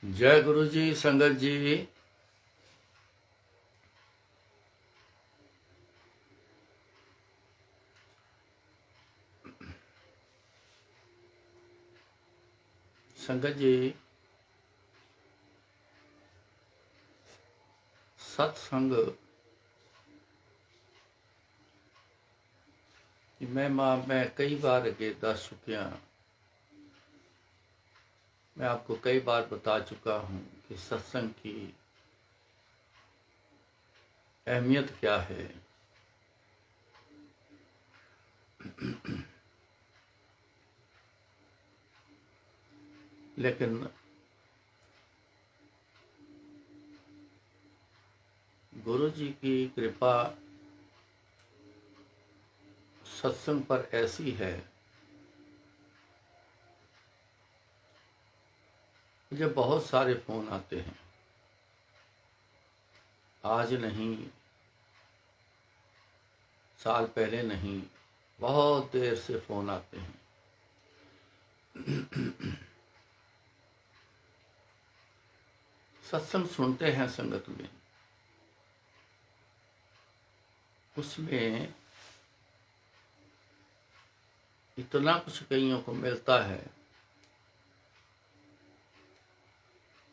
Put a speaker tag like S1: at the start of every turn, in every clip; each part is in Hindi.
S1: जय गुरु जी। संगत जी, संगत जी, सत्संग की मैं कई बार अगे दस चुकिया। मैं आपको कई बार बता चुका हूँ कि सत्संग की अहमियत क्या है। लेकिन गुरु जी की कृपा सत्संग पर ऐसी है, मुझे बहुत सारे फ़ोन आते हैं। आज नहीं, साल पहले नहीं, बहुत देर से फ़ोन आते हैं। सत्संग सुनते हैं संगत में, उसमें इतना कुछ कईयों को मिलता है।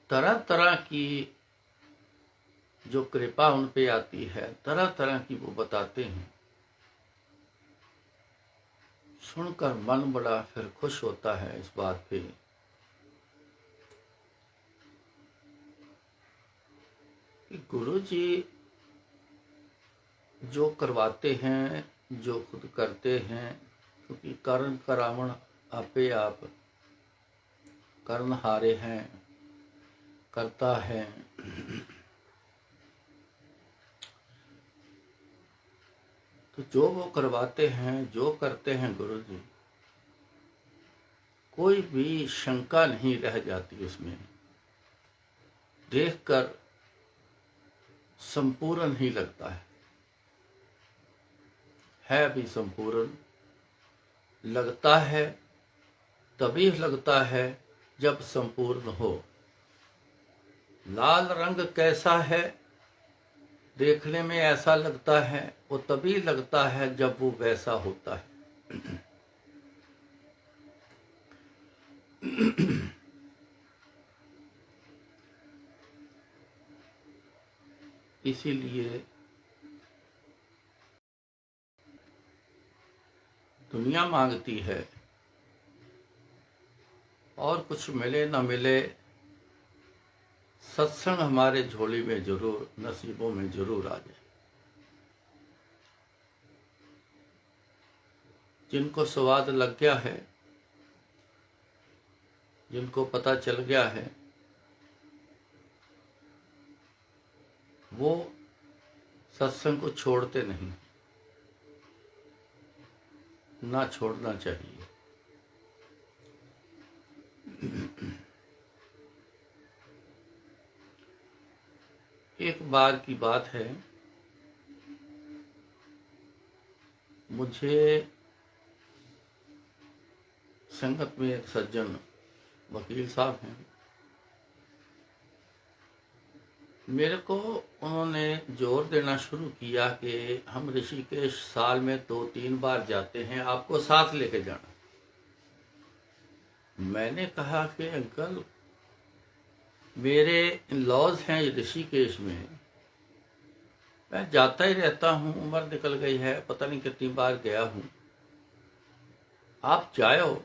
S1: तरह तरह की जो कृपा उन पे आती है, तरह तरह की वो बताते हैं। सुनकर मन बड़ा फिर खुश होता है इस बात पे कि गुरु जी जो करवाते हैं, जो खुद करते हैं, क्योंकि कर्ण करावण आपे आप, कर्ण हारे हैं, करता है। तो जो वो करवाते हैं, जो करते हैं गुरु जी, कोई भी शंका नहीं रह जाती उसमें। देखकर संपूर्ण ही लगता है भी संपूर्ण लगता है। तभी लगता है जब संपूर्ण हो। लाल रंग कैसा है, देखने में ऐसा लगता है, वो तभी लगता है जब वो वैसा होता है। इसीलिए दुनिया मांगती है, और कुछ मिले न मिले, सत्संग हमारे झोली में जरूर, नसीबों में जरूर आ जाए। जिनको स्वाद लग गया है, जिनको पता चल गया है, वो सत्संग को छोड़ते नहीं, ना छोड़ना चाहिए। एक बार की बात है, मुझे संगत में एक सज्जन वकील साहब हैं, मेरे को उन्होंने जोर देना शुरू किया कि हम ऋषिकेश साल में 2-3 बार जाते हैं, आपको साथ लेके जाना। मैंने कहा कि अंकल, मेरे लॉज हैं ऋषिकेश में, मैं जाता ही रहता हूँ, उम्र निकल गई है, पता नहीं कितनी बार गया हूँ, आप जाओ।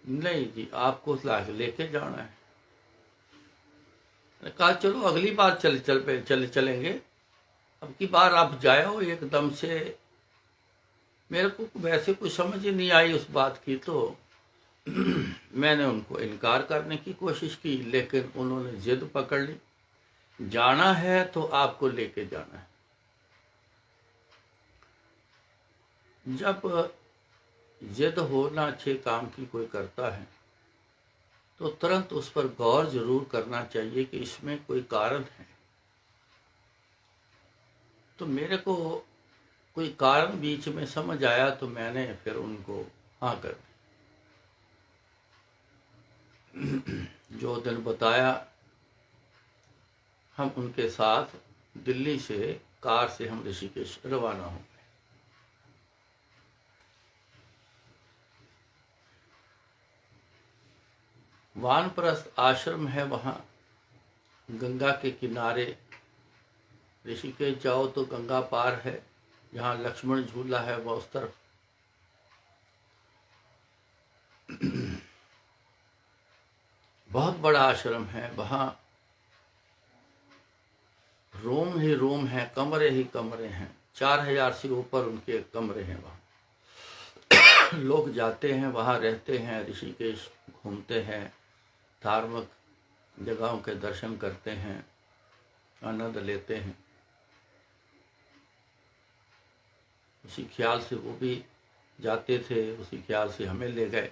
S1: नहीं जी, आपको लेके जाना है। मैंने कहा चलो अगली बार चलेंगे, अब की बार आप जाओ एकदम से। मेरे को वैसे कुछ समझ ही नहीं आई उस बात की, तो मैंने उनको इनकार करने की कोशिश की, लेकिन उन्होंने जिद पकड़ ली, जाना है तो आपको लेके जाना है। जब जिद होना अच्छे काम की कोई करता है, तो तुरंत उस पर गौर जरूर करना चाहिए कि इसमें कोई कारण है। तो मेरे को कोई कारण बीच में समझ आया, तो मैंने फिर उनको हाँ कर दी। जो दिन बताया, हम उनके साथ दिल्ली से कार से हम ऋषिकेश रवाना हो गए। वानप्रस्थ आश्रम है वहाँ गंगा के किनारे। ऋषिकेश जाओ तो गंगा पार है, जहाँ लक्ष्मण झूला है वह उस तरफ। बहुत बड़ा आश्रम है, वहाँ रूम ही रूम है, कमरे ही कमरे हैं। 4000 से ऊपर उनके कमरे हैं। वहाँ लोग जाते हैं, वहाँ रहते हैं, ऋषिकेश घूमते हैं, धार्मिक जगहों के दर्शन करते हैं, आनंद लेते हैं। उसी ख्याल से वो भी जाते थे, उसी ख्याल से हमें ले गए।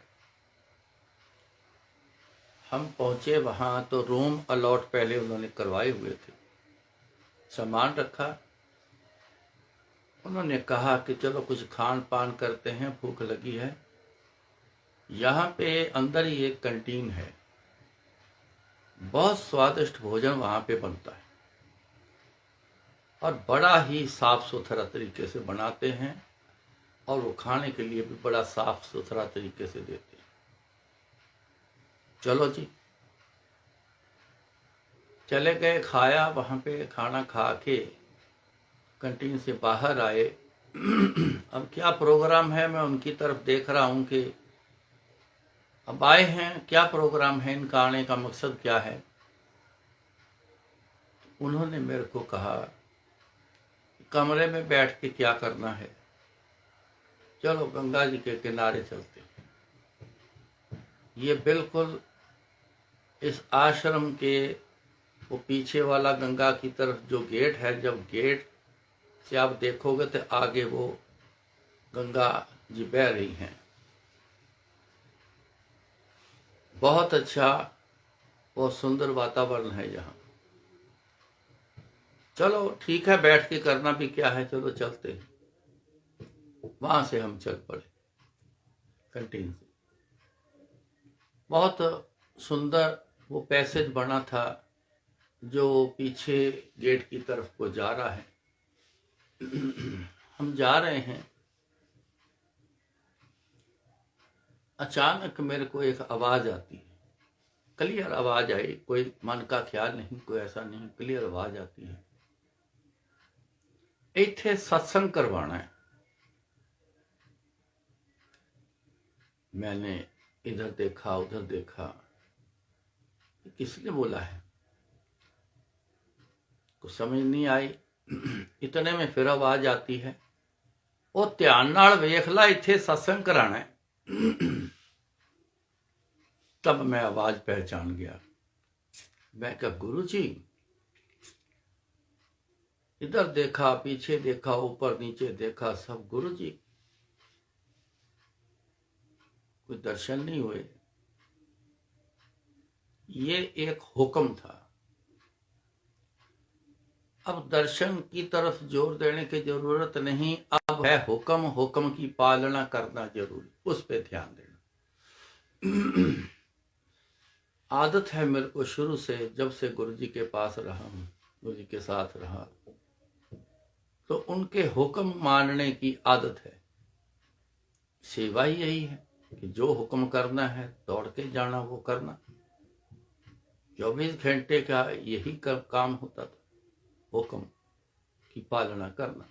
S1: हम पहुँचे वहाँ तो रूम अलॉट पहले उन्होंने करवाए हुए थे। सामान रखा, उन्होंने कहा कि चलो कुछ खान पान करते हैं, भूख लगी है। यहाँ पे अंदर ही एक कैंटीन है, बहुत स्वादिष्ट भोजन वहाँ पे बनता है और बड़ा ही साफ सुथरा तरीके से बनाते हैं, और वो खाने के लिए भी बड़ा साफ सुथरा तरीके से देते हैं। चलो जी, चले गए, खाया वहाँ पे, खाना खा के कैंटीन से बाहर आए। अब क्या प्रोग्राम है, मैं उनकी तरफ देख रहा हूँ कि अब आए हैं, क्या प्रोग्राम है, इनका आने का मकसद क्या है। उन्होंने मेरे को कहा कमरे में बैठ के क्या करना है, चलो गंगा जी के किनारे चलते हैं। ये बिल्कुल इस आश्रम के वो पीछे वाला गंगा की तरफ जो गेट है, जब गेट से आप देखोगे तो आगे वो गंगा जी बह रही हैं। बहुत अच्छा, बहुत सुंदर वातावरण है यहाँ। चलो ठीक है, बैठ के करना भी क्या है, चलो चलते हैं। वहां से हम चल पड़े कैंटीन से। बहुत सुंदर वो पैसेज बना था जो पीछे गेट की तरफ को जा रहा है। हम जा रहे हैं, अचानक मेरे को एक आवाज आती है, क्लियर आवाज आई, कोई मन का ख्याल नहीं, कोई ऐसा नहीं, क्लियर आवाज आती है, इत्थे सत्संग करवाना है। मैंने इधर देखा, उधर देखा, किसने बोला है, कुछ समझ नहीं आई। इतने में फिर आवाज आती है, ओ ध्यान नाल वेख ला, इत्थे सत्संग कराना है। तब मैं आवाज पहचान गया। मैं कहा गुरु जी, इधर देखा, पीछे देखा, ऊपर नीचे देखा, सब गुरु जी, कोई दर्शन नहीं हुए। ये एक हुक्म था। अब दर्शन की तरफ जोर देने की जरूरत नहीं, अब है हुक्म, हुक्म की पालना करना जरूरी, उस पे ध्यान देना। आदत है मेरे को शुरू से, जब से गुरु जी के पास रहा हूं, गुरु जी के साथ रहा, तो उनके हुक्म मानने की आदत है। सेवा ही यही है कि जो हुक्म करना है दौड़ के जाना, वो करना। 24 घंटे का यही काम होता था, हुक्म की पालना करना।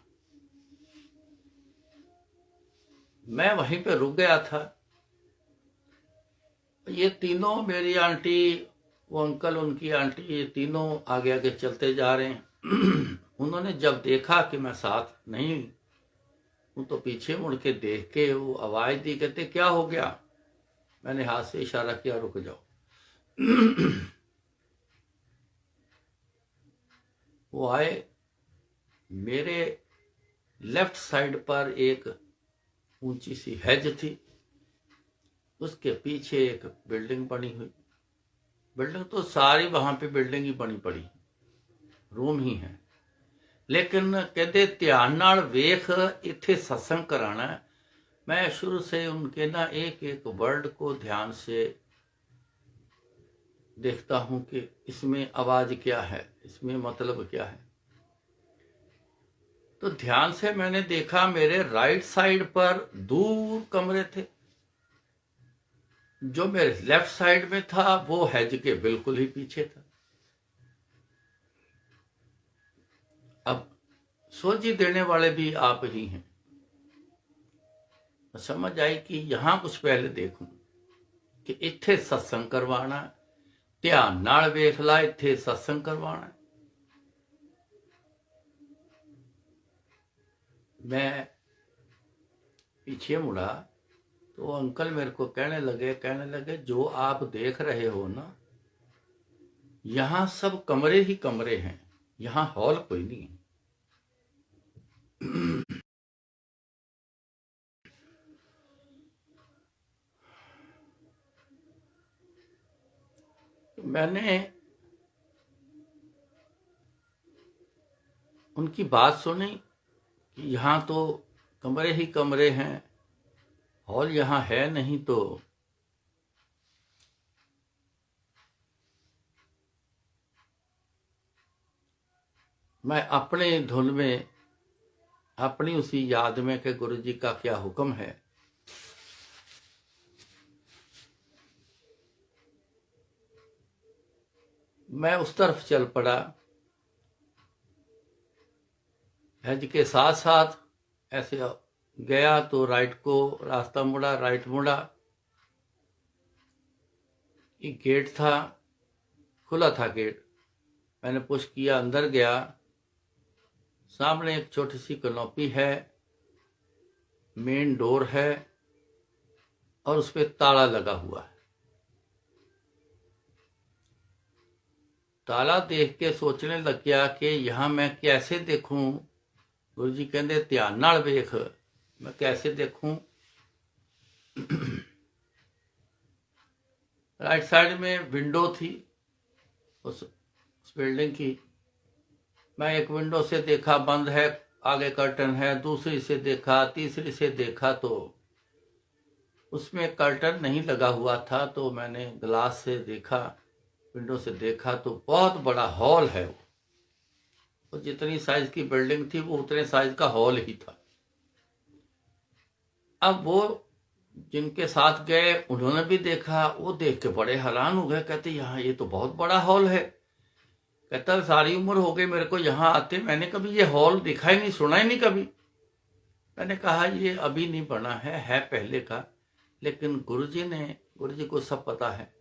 S1: मैं वहीं पे रुक गया था। ये तीनों, मेरी आंटी, वो अंकल, उनकी आंटी, ये तीनों आगे आगे चलते जा रहे हैं। उन्होंने जब देखा कि मैं साथ नहीं हूं तो पीछे मुड़ के देख के वो आवाज दी, कहते क्या हो गया। मैंने हाथ से इशारा किया, रुक जाओ। वो आए, मेरे लेफ्ट साइड पर एक ऊंची सी हेज थी, उसके पीछे एक बिल्डिंग बनी हुई। बिल्डिंग तो सारी वहां पे बिल्डिंग ही बनी पड़ी, रूम ही है, लेकिन कहते ध्यान नाल वेख, इत्थे सत्संग कराना है। मैं शुरू से उनके ना एक एक वर्ड को ध्यान से देखता हूं कि इसमें आवाज क्या है, इसमें मतलब क्या है। तो ध्यान से मैंने देखा, मेरे राइट साइड पर दूर कमरे थे, जो मेरे लेफ्ट साइड में था वो हैज के बिल्कुल ही पीछे था। अब सोची देने वाले भी आप ही हैं। समझ आई कि यहां कुछ पहले देखूं कि इत्थे सत्संग करवाना, ध्यान नाल वेख ला, इत्थे सत्संग करवाना। मैं पीछे मुड़ा तो अंकल मेरे को कहने लगे जो आप देख रहे हो ना, यहां सब कमरे ही कमरे हैं, यहां हॉल कोई नहीं है। तो मैंने उनकी बात सुनी कि यहाँ तो कमरे ही कमरे हैं, हॉल यहाँ है नहीं। तो मैं अपने धुन में, अपनी उसी याद में कि गुरु जी का क्या हुक्म है, मैं उस तरफ चल पड़ा। हज के साथ साथ ऐसे गया तो राइट को रास्ता मुड़ा, राइट मुड़ा, एक गेट था, खुला था गेट। मैंने पुश किया, अंदर गया। सामने एक छोटी सी कनोपी है, मेन डोर है और उस पर ताला लगा हुआ है। ताला देख के सोचने लग गया कि यहां मैं कैसे देखूं। गुरु जी कहते ध्यान नाल वेख, मैं कैसे देखूं। राइट साइड में विंडो थी उस बिल्डिंग की। मैं एक विंडो से देखा बंद है, आगे कर्टन है, दूसरी से देखा, तीसरी से देखा तो उसमें कर्टन नहीं लगा हुआ था। तो मैंने ग्लास से देखा, विंडो से देखा तो बहुत बड़ा हॉल है। वो जितनी साइज की बिल्डिंग थी वो उतने साइज का हॉल ही था। अब वो जिनके साथ गए उन्होंने भी देखा, वो देख के बड़े हैरान हो गए, कहते यहाँ ये तो बहुत बड़ा हॉल है। कहता सारी उम्र हो गई मेरे को यहाँ आते, मैंने कभी ये हॉल देखा ही नहीं, सुना ही नहीं कभी। मैंने कहा ये अभी नहीं बना है पहले का, लेकिन गुरु जी को सब पता है।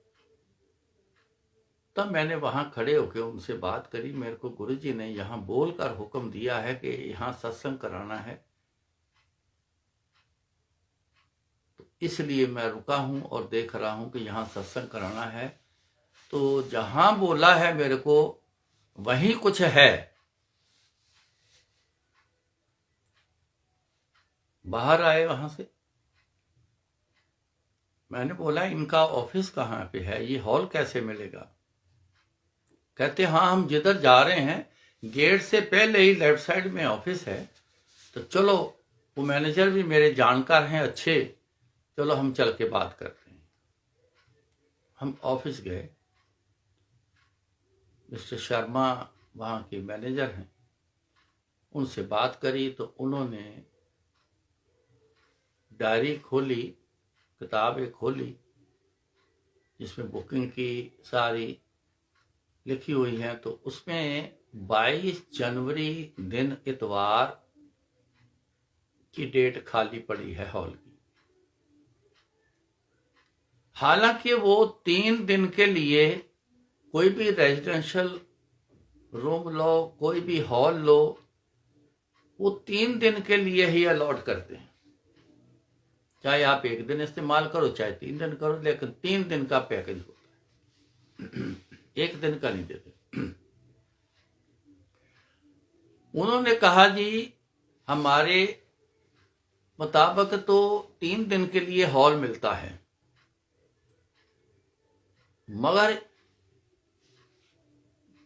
S1: तब मैंने वहां खड़े होकर उनसे बात करी। मेरे को गुरु जी ने यहाँ बोलकर हुक्म दिया है कि यहाँ सत्संग कराना है, तो इसलिए मैं रुका हूं और देख रहा हूं कि यहाँ सत्संग कराना है। तो जहां बोला है मेरे को वहीं कुछ है। बाहर आए वहां से, मैंने बोला इनका ऑफिस कहाँ पे है, ये हॉल कैसे मिलेगा। कहते हाँ हम जिधर जा रहे हैं गेट से पहले ही लेफ्ट साइड में ऑफिस है, तो चलो, वो मैनेजर भी मेरे जानकार हैं अच्छे, चलो हम चल के बात करते हैं। हम ऑफिस गए। मिस्टर शर्मा वहाँ के मैनेजर हैं, उनसे बात करी तो उन्होंने डायरी खोली, किताबें खोली जिसमें बुकिंग की सारी लिखी हुई हैं। तो उसमें 22 जनवरी दिन इतवार की डेट खाली पड़ी है हॉल की। हालांकि वो 3 दिन के लिए कोई भी रेजिडेंशियल रूम लो, कोई भी हॉल लो, वो 3 दिन के लिए ही अलॉट करते हैं। चाहे आप 1 दिन इस्तेमाल करो, चाहे 3 दिन करो, लेकिन 3 दिन का पैकेज होता है, 1 दिन का नहीं देते। उन्होंने कहा जी हमारे मुताबिक तो 3 दिन के लिए हॉल मिलता है, मगर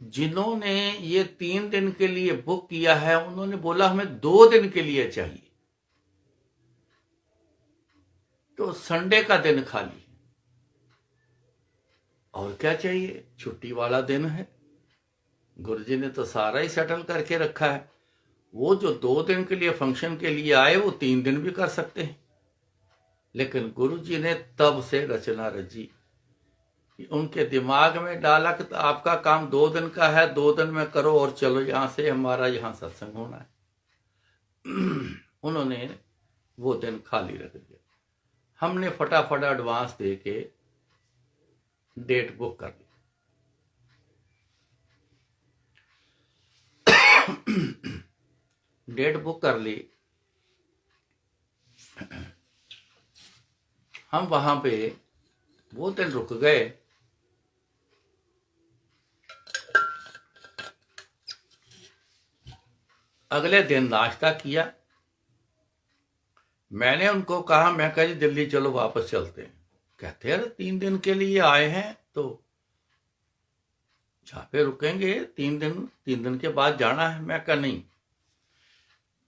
S1: जिन्होंने ये 3 दिन के लिए बुक किया है उन्होंने बोला हमें 2 दिन के लिए चाहिए, तो संडे का दिन खाली। और क्या चाहिए, छुट्टी वाला दिन है। गुरुजी ने तो सारा ही सेटल करके रखा है। वो जो 2 दिन के लिए फंक्शन के लिए आए वो 3 दिन भी कर सकते हैं, लेकिन गुरुजी ने तब से रचना रची, उनके दिमाग में डाला कि तो आपका काम 2 दिन का है, 2 दिन में करो और चलो यहां से, हमारा यहां सत्संग होना है। उन्होंने वो दिन खाली रख दिया। हमने फटाफट एडवांस दे के डेट बुक कर ली। डेट बुक कर ली। हम वहां पे वो दिन रुक गए। अगले दिन नाश्ता किया। मैंने उनको कहा, मैं कहा जी दिल्ली चलो वापस चलते हैं। कहते हैं 3 दिन के लिए आए हैं तो जहाँ पे रुकेंगे 3 दिन, 3 दिन के बाद जाना है। मैं कहा नहीं,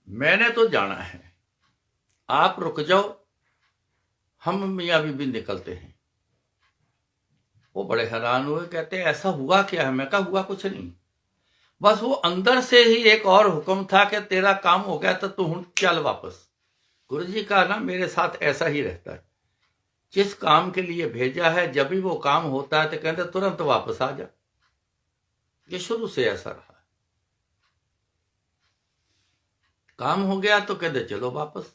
S1: मैंने तो जाना है, आप रुक जाओ, हम मियाँ बीबी निकलते हैं। वो बड़े हैरान हुए, कहते ऐसा हुआ क्या है? मैं कहा हुआ कुछ नहीं, बस वो अंदर से ही एक और हुक्म था कि तेरा काम हो गया तो तू चल वापस। गुरुजी का ना मेरे साथ ऐसा ही रहता है, जिस काम के लिए भेजा है जब भी वो काम होता है तो कहते तुरंत वापस आ जा। ये शुरू से ऐसा रहा। काम हो गया तो कहते चलो वापस।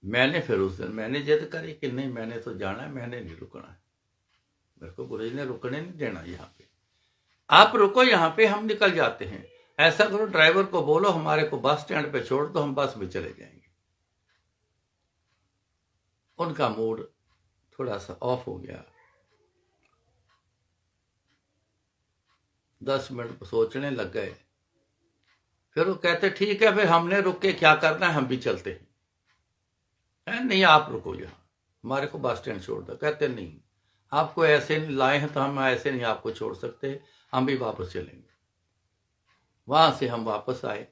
S1: मैंने फिर उस दिन मैंने जिद करी कि नहीं, मैंने तो जाना है, मैंने नहीं रुकना है, मेरे को गुरुजी ने रुकने नहीं देना। यहाँ पे आप रुको, यहाँ पे हम निकल जाते हैं। ऐसा करो, ड्राइवर को बोलो हमारे को बस स्टैंड पे छोड़ दो, हम बस में चले जाएंगे। उनका मूड थोड़ा सा ऑफ हो गया। 10 मिनट सोचने लग गए। फिर वो कहते ठीक है, फिर हमने रुक के क्या करना है, हम भी चलते हैं। नहीं आप रुको, यहाँ हमारे को बस स्टैंड छोड़ दो। कहते नहीं, आपको ऐसे नहीं लाए हैं तो हम ऐसे नहीं आपको छोड़ सकते, हम भी वापस चलेंगे। वहां से हम वापस आए,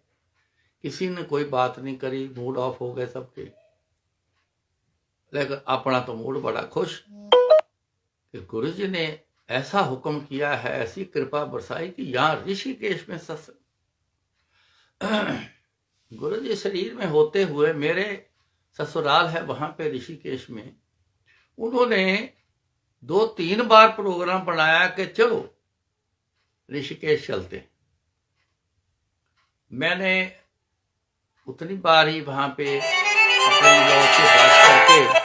S1: किसी ने कोई बात नहीं करी, मूड ऑफ हो गए सबके। लेकिन अपना तो मूड बड़ा खुश कि गुरुजी ने ऐसा हुक्म किया है, ऐसी कृपा बरसाई कि यहाँ ऋषिकेश में सत्संग। गुरुजी शरीर में होते हुए मेरे ससुराल है वहां पे ऋषिकेश में, उन्होंने 2-3 बार प्रोग्राम बनाया कि चलो ऋषिकेश चलते। मैंने उतनी बार ही वहां पे अपने लोगों से बात करके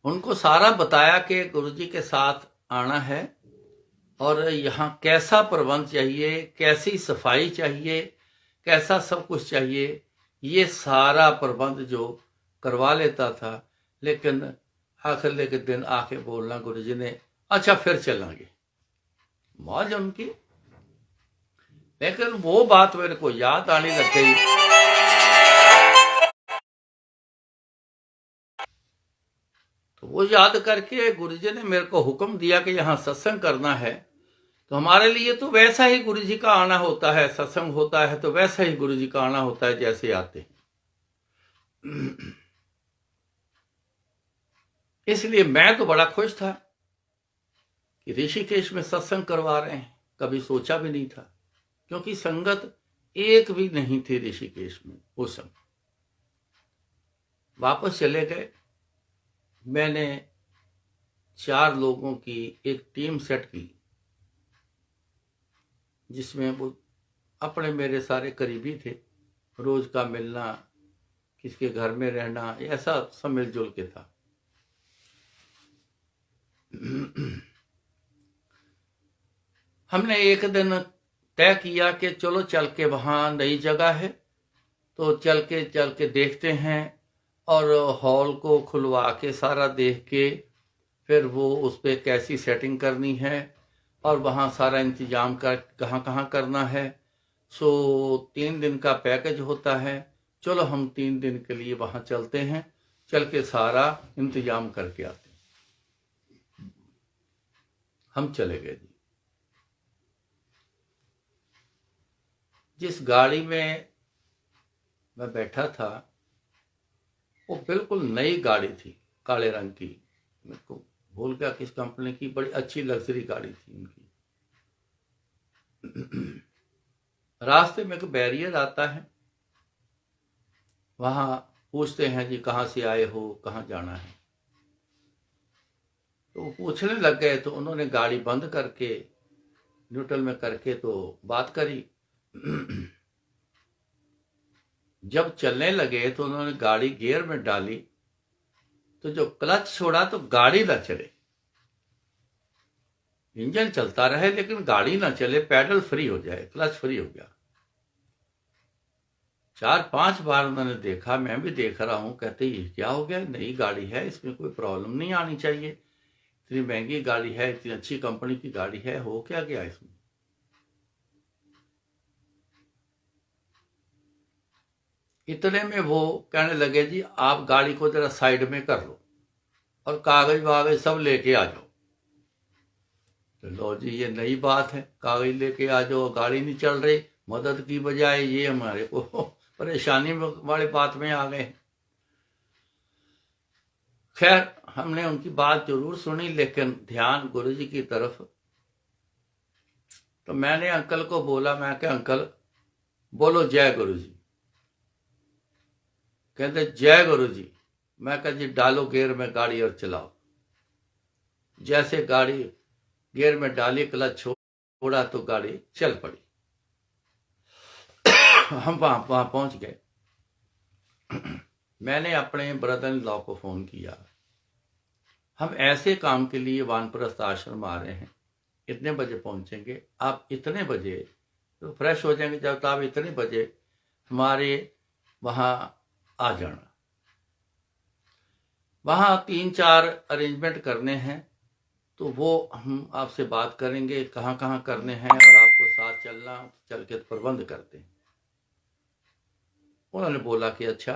S1: उनको सारा बताया कि गुरुजी के साथ आना है और यहाँ कैसा प्रबंध चाहिए, कैसी सफाई चाहिए, कैसा सब कुछ चाहिए। ये सारा प्रबंध जो करवा लेता था, लेकिन आखिर के दिन आके बोलना गुरुजी ने, अच्छा फिर चलेंगे। मौज उनकी। लेकिन वो बात मेरे को याद आने लग गई। तो वो याद करके गुरुजी ने मेरे को हुक्म दिया कि यहाँ सत्संग करना है, तो हमारे लिए तो वैसा ही गुरुजी का आना होता है, सत्संग होता है तो वैसा ही गुरुजी का आना होता है जैसे आते हैं। इसलिए मैं तो बड़ा खुश था कि ऋषिकेश में सत्संग करवा रहे हैं, कभी सोचा भी नहीं था, क्योंकि संगत एक भी नहीं थी ऋषिकेश में उस समय। वापस चले गए। मैंने 4 लोगों की एक टीम सेट की, जिसमें वो अपने मेरे सारे करीबी थे, रोज का मिलना, किसके घर में रहना, ऐसा सब मिलजुल के था। हमने एक दिन तय किया कि चलो चल के, वहाँ नई जगह है तो चल के देखते हैं, और हॉल को खुलवा के सारा देख के फिर वो उस पर कैसी सेटिंग करनी है और वहाँ सारा इंतजाम कर कहाँ करना है। सो 3 दिन का पैकेज होता है। चलो हम 3 दिन के लिए वहाँ चलते हैं, चल के सारा इंतजाम करके आते हैं। हम चले गए जी। जिस गाड़ी में मैं बैठा था, वो बिल्कुल नई गाड़ी थी, काले रंग की। मेरे को भूल गया किस कंपनी की, बड़ी अच्छी लग्जरी गाड़ी थी उनकी। रास्ते में एक बैरियर आता है, वहाँ पूछते हैं जी कहाँ से आए हो, कहाँ जाना है। तो वो पूछने लग गए, तो उन्होंने गाड़ी बंद करके न्यूट्रल में करके तो बात करी। जब चलने लगे तो उन्होंने गाड़ी गियर में डाली, तो जो क्लच छोड़ा तो गाड़ी ना चले। इंजन चलता रहे लेकिन गाड़ी ना चले, पैडल फ्री हो जाए, क्लच फ्री हो गया। 4-5 बार उन्होंने देखा, मैं भी देख रहा हूं। कहते ये क्या हो गया, नई गाड़ी है, इसमें कोई प्रॉब्लम नहीं आनी चाहिए, इतनी महंगी गाड़ी है, इतनी अच्छी कंपनी की गाड़ी है, हो क्या गया इसमें। इतने में वो कहने लगे जी आप गाड़ी को जरा साइड में कर लो और कागज वागज सब लेके आ जाओ। तो लो जी, ये नई बात है, कागज लेके आ जाओ, गाड़ी नहीं चल रही, मदद की बजाय ये हमारे को परेशानी वाली बात में आ गए। खैर, हमने उनकी बात जरूर सुनी, लेकिन ध्यान गुरुजी की तरफ। तो मैंने अंकल को बोला, मैं क्या अंकल बोलो जय गुरुजी। कहते जय गुरुजी। मैं कहा जी डालो गियर में गाड़ी और चलाओ। जैसे गाड़ी गियर में डाली, क्लच छोड़ा तो गाड़ी चल पड़ी। हम वहां पहुंच गए। मैंने अपने ब्रदर इन लॉ को फोन किया, हम ऐसे काम के लिए वानप्रस्थ आश्रम आ रहे हैं, इतने बजे पहुंचेंगे, आप इतने बजे तो फ्रेश हो जाएंगे, जब आप इतने बजे हमारे वहां आ जाना। वहां 3-4 अरेंजमेंट करने हैं, तो वो हम आपसे बात करेंगे कहाँ कहाँ करने हैं, और आपको साथ चलना, चल के प्रबंध करते हैं। उन्होंने बोला कि अच्छा।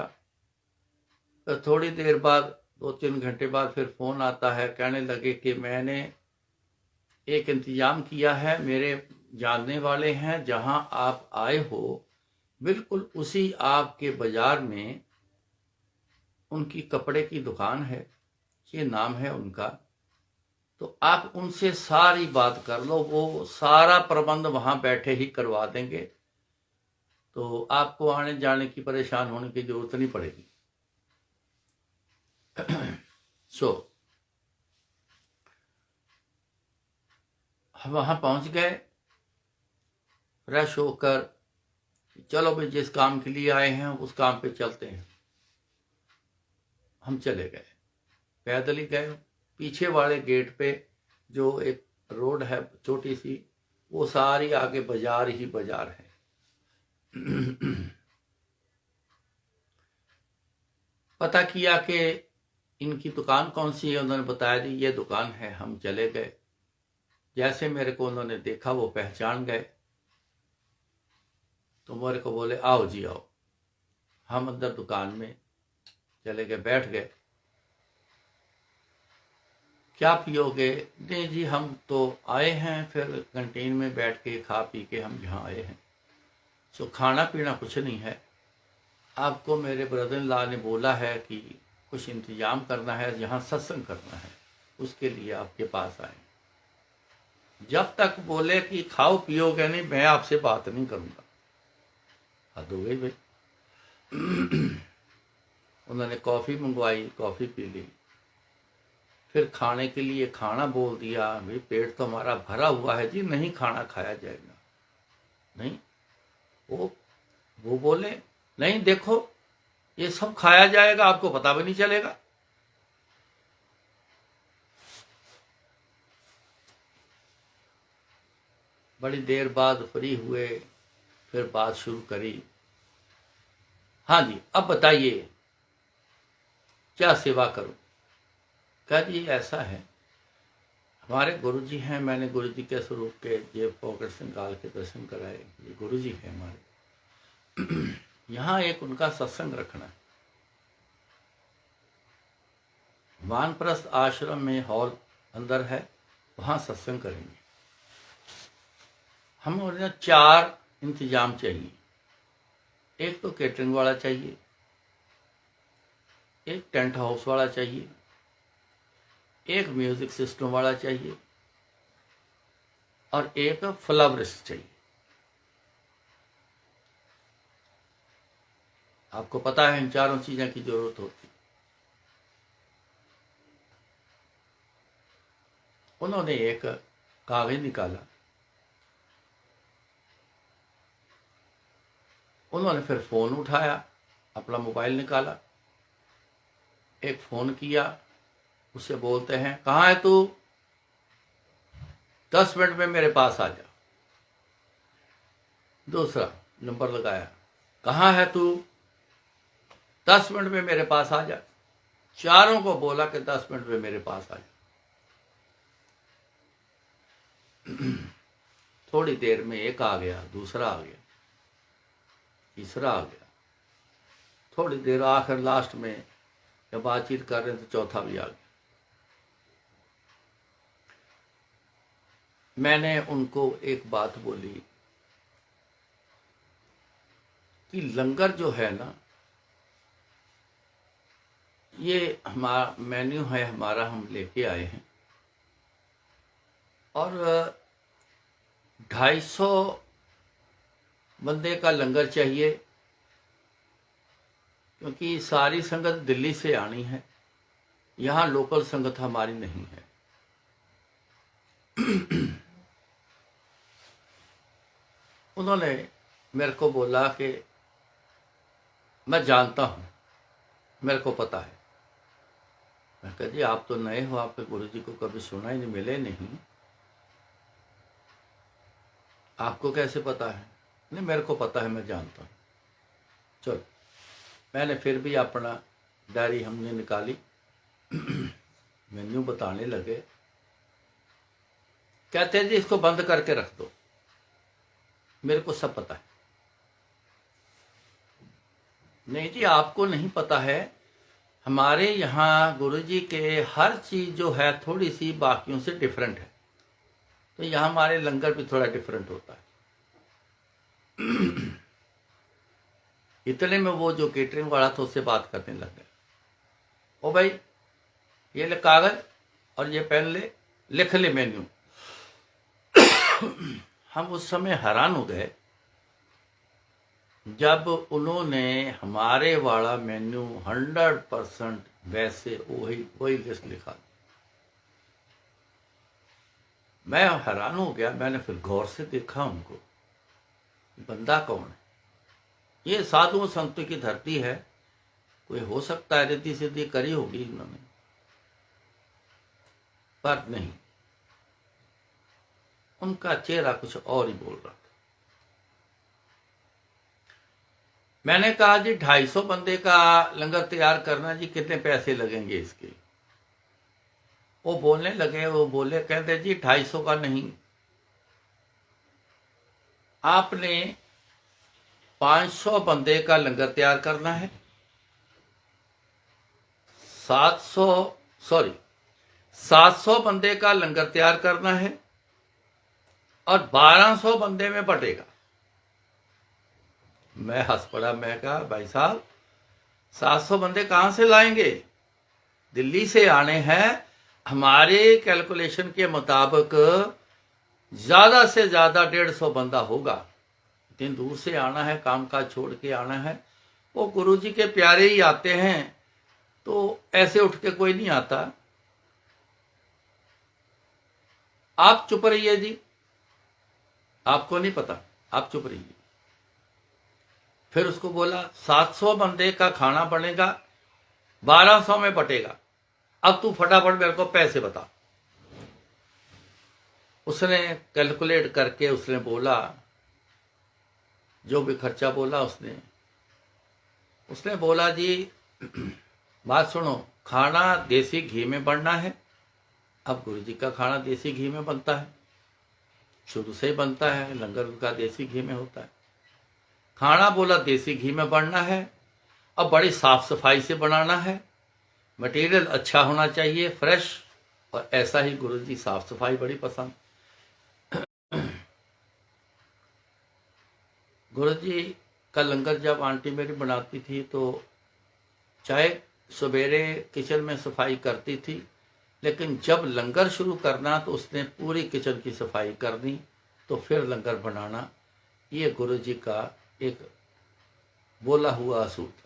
S1: तो थोड़ी देर बाद, 2-3 घंटे बाद फिर फोन आता है, कहने लगे कि मैंने एक इंतजाम किया है, मेरे जानने वाले हैं, जहां आप आए हो बिल्कुल उसी आपके बाजार में उनकी कपड़े की दुकान है, ये नाम है उनका, तो आप उनसे सारी बात कर लो, वो सारा प्रबंध वहां बैठे ही करवा देंगे, तो आपको आने जाने की परेशान होने की जरूरत नहीं पड़ेगी। सो हम वहां पहुंच गए, फ्रेश होकर चलो भाई जिस काम के लिए आए हैं उस काम पे चलते हैं। हम चले गए, पैदल ही गए। पीछे वाले गेट पे जो एक रोड है छोटी सी, वो सारी आगे बाजार ही बाजार है। पता किया कि इनकी दुकान कौन सी है, उन्होंने बताया जी ये दुकान है। हम चले गए, जैसे मेरे को उन्होंने देखा वो पहचान गए, तो मेरे को बोले आओ जी आओ। हम अंदर दुकान में चले गए, बैठ गए। क्या पियोगे? नहीं जी हम तो आए हैं, फिर कैंटीन में बैठ के खा पी के हम यहाँ आए हैं, सो खाना पीना कुछ नहीं है। आपको मेरे ब्रदर इन लॉ ने बोला है कि कुछ इंतजाम करना है, यहाँ सत्संग करना है, उसके लिए आपके पास आए। जब तक बोले कि खाओ पियोगे नहीं, मैं आपसे बात नहीं करूँगा। हद हो गई भाई। उन्होंने कॉफ़ी मंगवाई, कॉफ़ी पी ली, फिर खाने के लिए खाना बोल दिया। भाई पेट तो हमारा भरा हुआ है जी, नहीं खाना खाया जाएगा। नहीं, वो बोले नहीं देखो ये सब खाया जाएगा, आपको पता भी नहीं चलेगा। बड़ी देर बाद फ्री हुए, फिर बात शुरू करी। हाँ जी अब बताइए क्या सेवा करूं? कहा जी ऐसा है, हमारे गुरुजी हैं, मैंने गुरुजी के स्वरूप के जेब पॉकेट से निकाल के दर्शन कराए, ये गुरुजी हैं हमारे। यहाँ एक उनका सत्संग रखना है। वानप्रस्थ आश्रम में हॉल अंदर है, वहाँ सत्संग करेंगे। हमें उन्हें 4 इंतजाम चाहिए। एक तो केटरिंग वाला चाहिए, एक टेंट हाउस वाला चाहिए, एक म्यूजिक सिस्टम वाला चाहिए और एक फ्लावरिस्ट चाहिए। आपको पता है इन चारों चीज़ों की जरूरत होती। उन्होंने एक कागज निकाला, उन्होंने फिर फ़ोन उठाया, अपना मोबाइल निकाला, एक फ़ोन किया, उससे बोलते हैं कहाँ है तू, 10 मिनट में मेरे पास आ जा। दूसरा नंबर लगाया, कहाँ है तू, 10 मिनट में मेरे पास आ जा। चारों को बोला कि 10 मिनट में मेरे पास आ जा। थोड़ी देर में एक आ गया, दूसरा आ गया, तीसरा आ गया। थोड़ी देर आखिर लास्ट में जब बातचीत कर रहे थे तो चौथा भी आ गया। मैंने उनको एक बात बोली कि लंगर जो है ना, ये हमारा मेन्यू है, हमारा हम लेके आए हैं और 250 बंदे का लंगर चाहिए, क्योंकि सारी संगत दिल्ली से आनी है, यहाँ लोकल संगत हमारी नहीं है। उन्होंने मेरे को बोला कि मैं जानता हूँ, मेरे को पता है। मैं कहा जी आप तो नए हो, आपके गुरुजी को कभी सुना ही नहीं, मिले नहीं, आपको कैसे पता है? नहीं मेरे को पता है, मैं जानता हूँ। चलो, मैंने फिर भी अपना डायरी हमने निकाली, मेन्यू बताने लगे। कहते हैं जी इसको बंद करके रख दो, मेरे को सब पता है। नहीं जी आपको नहीं पता है, हमारे यहाँ गुरुजी के हर चीज़ जो है थोड़ी सी बाकियों से डिफरेंट है, तो यहाँ हमारे लंगर भी थोड़ा डिफरेंट होता है। इतने में वो जो केटरिंग वाला था उससे बात करने लग गया, ओ भाई ये ले कागज और ये पेन ले, लिख ले मेन्यू। हम उस समय हैरान हो गए जब उन्होंने हमारे वाला मेन्यू 100% वैसे वही लिस्ट लिखा। मैं हैरान हो गया। मैंने फिर गौर से देखा उनको, बंदा कौन है? ये साधुओं संतों की धरती है, कोई हो सकता है रिद्धि सिद्धि करी होगी इन्होंने, पर नहीं, उनका चेहरा कुछ और ही बोल रहा था। मैंने कहा जी 250 बंदे का लंगर तैयार करना जी, कितने पैसे लगेंगे इसके? वो बोलने लगे, वो बोले, कहते जी 250 का नहीं, आपने 500 बंदे का लंगर तैयार करना है, 700 बंदे का लंगर तैयार करना है और 1200 बंदे में बटेगा। मैं हंस पड़ा। मैं कहा भाई साहब 700 बंदे कहां से लाएंगे? दिल्ली से आने हैं, हमारे कैलकुलेशन के मुताबिक ज्यादा से ज्यादा 150 बंदा होगा। इतनी दूर से आना है, काम काज छोड़ के आना है। वो गुरुजी के प्यारे ही आते हैं, तो ऐसे उठ के कोई नहीं आता। आप चुप रहिए जी, आपको नहीं पता, आप चुप रहिए। फिर उसको बोला 700 बंदे का खाना बनेगा, 1200 में बटेगा, अब तू फटाफट मेरे को पैसे बता। उसने कैलकुलेट करके उसने बोला, जो भी खर्चा बोला उसने बोला जी बात सुनो, खाना देसी घी में बनना है। अब गुरुजी का खाना देसी घी में बनता है, शुरू से ही बनता है, लंगर का देसी घी में होता है। खाना बोला देसी घी में बनना है, अब बड़ी साफ सफाई से बनाना है, मटेरियल अच्छा होना चाहिए, फ्रेश, और ऐसा ही गुरुजी साफ सफाई बड़ी पसंद। गुरुजी कल लंगर जब आंटी मेरी बनाती थी तो चाहे सवेरे किचन में सफाई करती थी, लेकिन जब लंगर शुरू करना तो उसने पूरी किचन की सफाई करनी, तो फिर लंगर बनाना। ये गुरु जी का एक बोला हुआ असूल था।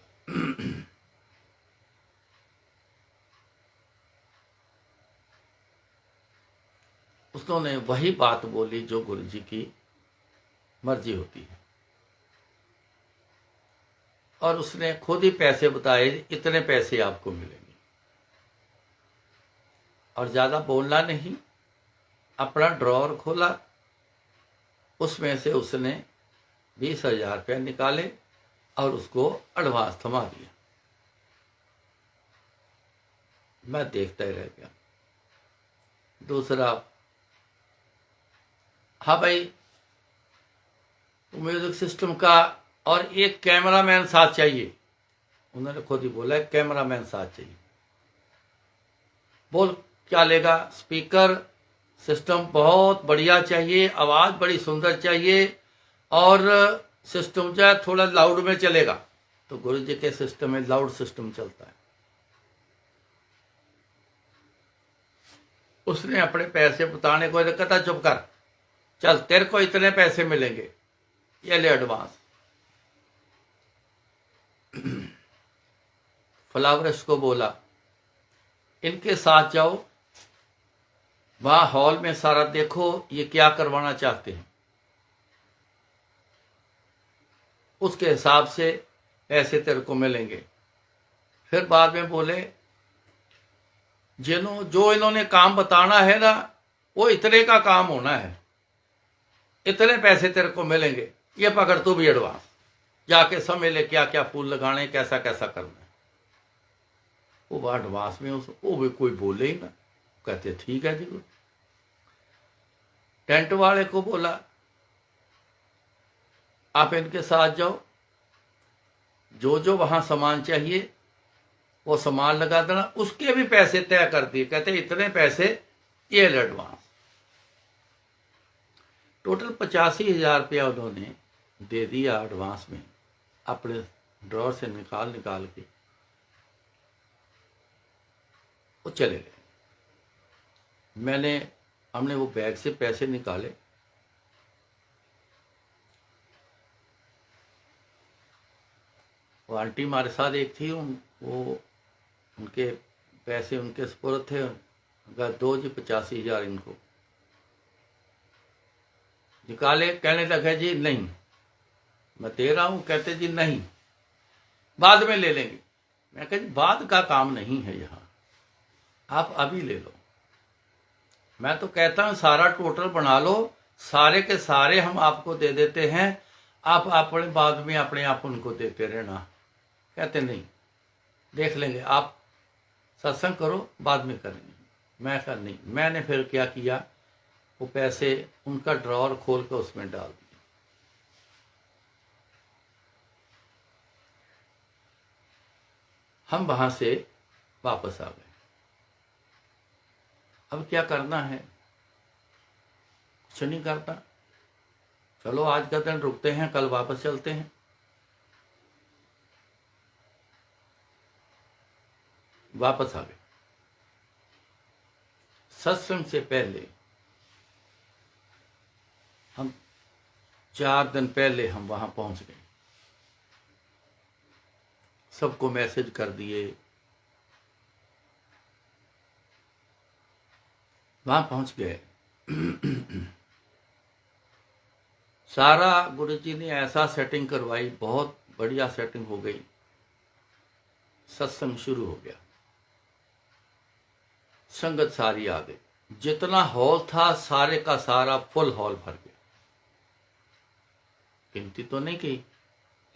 S1: उसने वही बात बोली जो गुरु जी की मर्जी होती है, और उसने खुद ही पैसे बताए, इतने पैसे आपको मिलेंगे, और ज्यादा बोलना नहीं। अपना ड्रॉवर खोला, उसमें से उसने 20,000 रुपये निकाले और उसको एडवांस थमा दिया। मैं देखता ही रह गया। दूसरा, हाँ भाई, म्यूजिक सिस्टम का और एक कैमरामैन साथ चाहिए। उन्होंने खुद ही बोला कैमरामैन साथ चाहिए। बोल क्या लेगा? स्पीकर सिस्टम बहुत बढ़िया चाहिए, आवाज बड़ी सुंदर चाहिए, और सिस्टम जो है थोड़ा लाउड में चलेगा। तो गुरु जी के सिस्टम में लाउड सिस्टम चलता है। उसने अपने पैसे बताने को कहता चुप कर, चल तेरे को इतने पैसे मिलेंगे, ये ले एडवांस। फ्लावरिस्ट को बोला इनके साथ जाओ, वहां हॉल में सारा देखो ये क्या करवाना चाहते हैं, उसके हिसाब से पैसे तेरे को मिलेंगे। फिर बाद में बोले जो इन्होंने काम बताना है ना, वो इतने का काम होना है, इतने पैसे तेरे को मिलेंगे, ये पकड़ तू भी एडवांस, जाके समझ ले क्या क्या फूल लगाने, कैसा कैसा करना है। वो एडवांस में वो भी कोई बोले ही ना, कहते ठीक है जी। टेंट वाले को बोला आप इनके साथ जाओ, जो जो वहां सामान चाहिए वो सामान लगा देना, उसके भी पैसे तय कर दिए। कहते इतने पैसे ये एडवांस। टोटल 85,000 रुपया उन्होंने दे दिया एडवांस में, अपने ड्रॉर से निकाल के वो चले गए। हमने वो बैग से पैसे निकाले, वो आंटी हमारे साथ एक थी, वो उनके पैसे उनके सुपुर्द थे, दो जी 85,000 इनको निकाले। कहने लगे जी नहीं मैं दे रहा हूं, कहते जी नहीं बाद में ले लेंगे। मैं कहा बाद का काम नहीं है यहाँ, आप अभी ले लो। मैं तो कहता हूं सारा टोटल बना लो, सारे के सारे हम आपको दे देते हैं, आप अपने बाद में अपने आप उनको देते रहना। कहते नहीं देख लेंगे, आप सत्संग करो बाद में करेंगे। मैं कहा नहीं। मैंने फिर क्या किया, वो पैसे उनका ड्रॉर खोल कर उसमें डाल दिया। हम वहां से वापस आ गए। अब क्या करना है, कुछ नहीं करता, चलो आज का दिन रुकते हैं, कल वापस चलते हैं। वापस आ गए। सत्संग से पहले हम 4 दिन पहले हम वहां पहुंच गए, सबको मैसेज कर दिए। वहां पहुंच गए। सारा गुरु जी ने ऐसा सेटिंग करवाई, बहुत बढ़िया सेटिंग हो गई। सत्संग शुरू हो गया, संगत सारी आ गई, जितना हॉल था सारे का सारा फुल हॉल भर गया। गिनती तो नहीं की,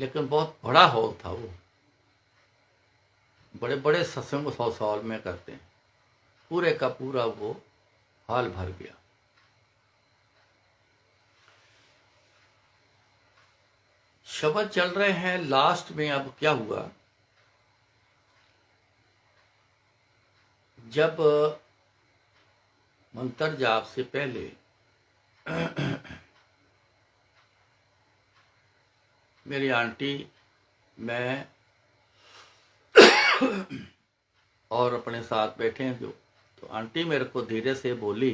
S1: लेकिन बहुत बड़ा हॉल था वो। बड़े बड़े सत्संग उस हॉल में करते हैं, पूरे का पूरा वो हॉल भर गया। शब्द चल रहे हैं। लास्ट में अब क्या हुआ, जब मंत्र जाप से पहले मेरी आंटी, मैं और अपने साथ बैठे हैं जो, तो आंटी मेरे को धीरे से बोली,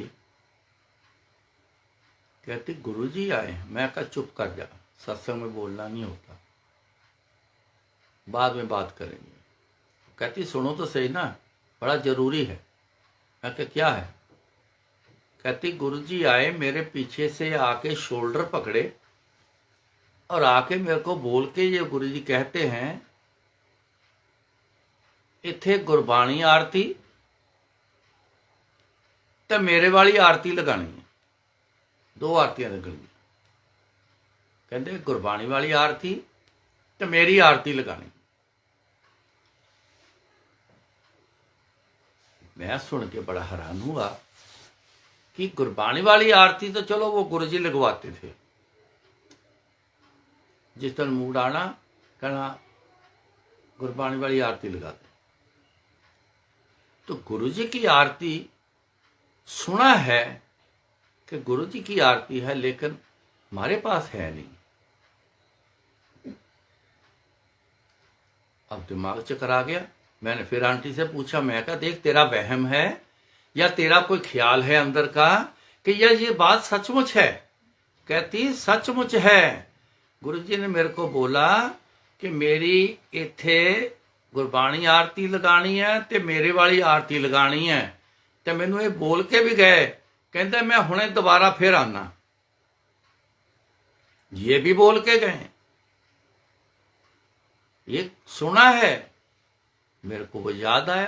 S1: कहती गुरुजी आए। मैं कहा चुप कर जा, सत्संग में बोलना नहीं होता, बाद में बात करेंगे। कहती सुनो तो सही ना, बड़ा जरूरी है। मैं कहा क्या है? कहती गुरुजी आए, मेरे पीछे से आके शोल्डर पकड़े और आके मेरे को बोल के ये गुरुजी कहते हैं, इथे गुरबाणी आरती तो मेरे वाली आरती लगानी है। दो आरतियां लगनी, कहते गुरबाणी वाली आरती तो मेरी आरती लगानी। मैं सुन के बड़ा हैरान हुआ कि गुरबाणी वाली आरती तो चलो वो गुरुजी लगवाते थे, जिस दिन मूड आना कहना गुरबाणी वाली आरती लगा दे। तो गुरुजी की आरती सुना है कि गुरुजी की आरती है, लेकिन हमारे पास है नहीं। अब दिमाग चक्कर आ गया। मैंने फिर आंटी से पूछा, मैं कहा देख तेरा वहम है या तेरा कोई ख्याल है अंदर का कि ये बात सचमुच है? कहती सचमुच है। गुरुजी ने मेरे को बोला कि मेरी इथे गुरबाणी आरती लगानी है ते मेरे वाली आरती लगानी है, ते मैनू ये बोल के भी गए, कहते मैं हुणे दोबारा फिर आना। ये भी बोल के गए, ये सुना है। मेरे को वो याद आया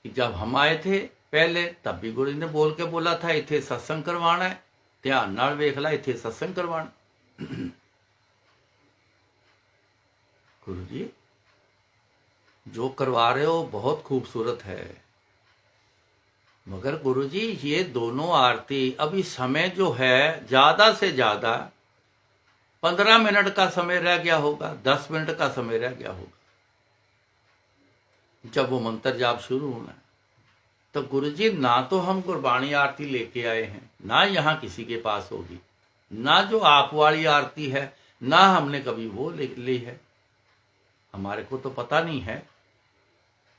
S1: कि जब हम आए थे पहले, तब भी गुरु ने बोल के बोला था इथे सत्संग करवाना है, ध्यान नाल वेख ला, इथे सत्संग करवाना। गुरु जी जो करवा रहे हो बहुत खूबसूरत है, मगर गुरु जी ये दोनों आरती अभी समय जो है ज्यादा से ज्यादा 15 मिनट का समय रह गया होगा, 10 मिनट का समय रह गया होगा जब वो मंत्र जाप शुरू होना है। तो गुरुजी ना तो हम गुरबाणी आरती लेके आए हैं, ना यहाँ किसी के पास होगी, ना जो आप वाली आरती है ना हमने कभी वो ली है, हमारे को तो पता नहीं है।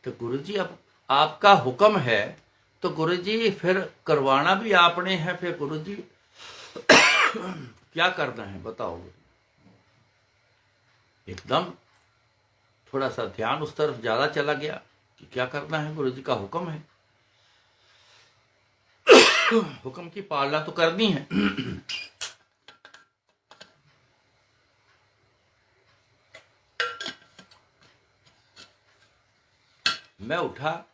S1: तो गुरुजी अब आपका हुक्म है तो गुरुजी फिर करवाना भी आपने है, फिर गुरुजी क्या करना है बताओ। एकदम थोड़ा सा ध्यान उस तरफ ज्यादा चला गया कि क्या करना है, गुरुजी का हुक्म है, हुक्म की पालना तो करनी है। मैं उठा,